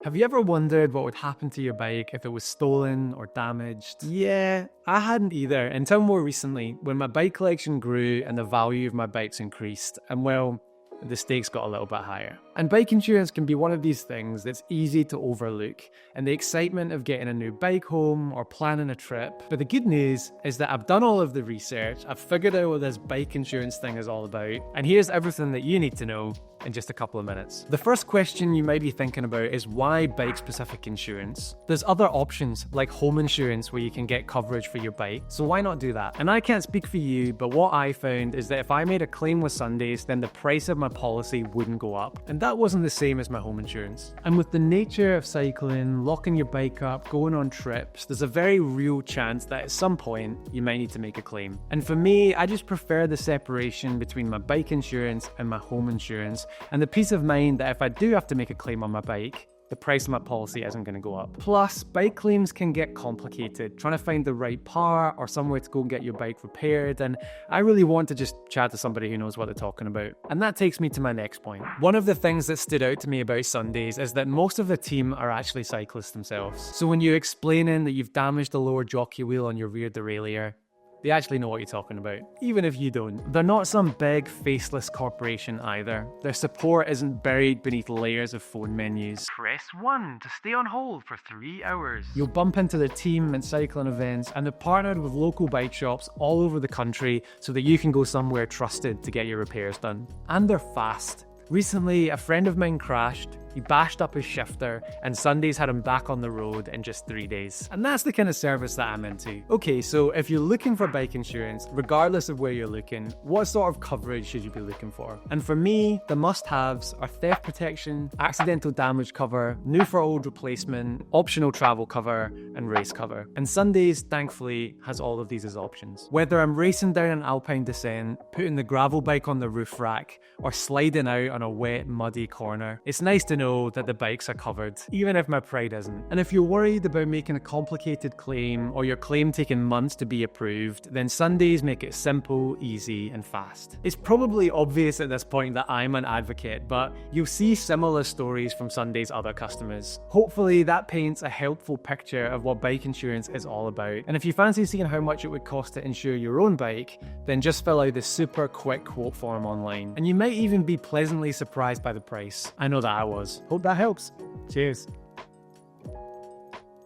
Have you ever wondered what would happen to your bike if it was stolen or damaged? Yeah, I hadn't either until more recently when my bike collection grew and the value of my bikes increased, and well, the stakes got a little bit higher. And bike insurance can be one of these things that's easy to overlook in the excitement of getting a new bike home or planning a trip. But the good news is that I've done all of the research, I've figured out what this bike insurance thing is all about, and here's everything that you need to know in just a couple of minutes. The first question you might be thinking about is why bike-specific insurance? There's other options like home insurance where you can get coverage for your bike, so why not do that? And I can't speak for you, but what I found is that if I made a claim with Sundays, then the price of my policy wouldn't go up. And that wasn't the same as my home insurance. And with the nature of cycling, locking your bike up, going on trips, there's a very real chance that at some point you might need to make a claim. And for me, I just prefer the separation between my bike insurance and my home insurance, and the peace of mind that if I do have to make a claim on my bike, the price of my policy isn't going to go up. Plus, bike claims can get complicated, trying to find the right part or somewhere to go and get your bike repaired, and I really want to just chat to somebody who knows what they're talking about. And that takes me to my next point. One of the things that stood out to me about Sundays is that most of the team are actually cyclists themselves. So when you're explaining that you've damaged the lower jockey wheel on your rear derailleur, they actually know what you're talking about, even if you don't. They're not some big, faceless corporation either. Their support isn't buried beneath layers of phone menus. Press 1 to stay on hold for 3 hours. You'll bump into their team at cycling events, and they're partnered with local bike shops all over the country so that you can go somewhere trusted to get your repairs done. And they're fast. Recently, a friend of mine crashed, he bashed up his shifter, and Sundays had him back on the road in just 3 days. And that's the kind of service that I'm into. Okay, so if you're looking for bike insurance, regardless of where you're looking, what sort of coverage should you be looking for? And for me, the must-haves are theft protection, accidental damage cover, new for old replacement, optional travel cover, and race cover. And Sundays, thankfully, has all of these as options. Whether I'm racing down an alpine descent, putting the gravel bike on the roof rack, or sliding out on a wet, muddy corner, it's nice to know that the bikes are covered, even if my pride isn't. And if you're worried about making a complicated claim or your claim taking months to be approved, then Sundays make it simple, easy, and fast. It's probably obvious at this point that I'm an advocate, but you'll see similar stories from Sunday's other customers. Hopefully that paints a helpful picture of what bike insurance is all about. And if you fancy seeing how much it would cost to insure your own bike, then just fill out this super quick quote form online. And you might even be pleasantly surprised by the price. I know that I was. Hope that helps. Cheers.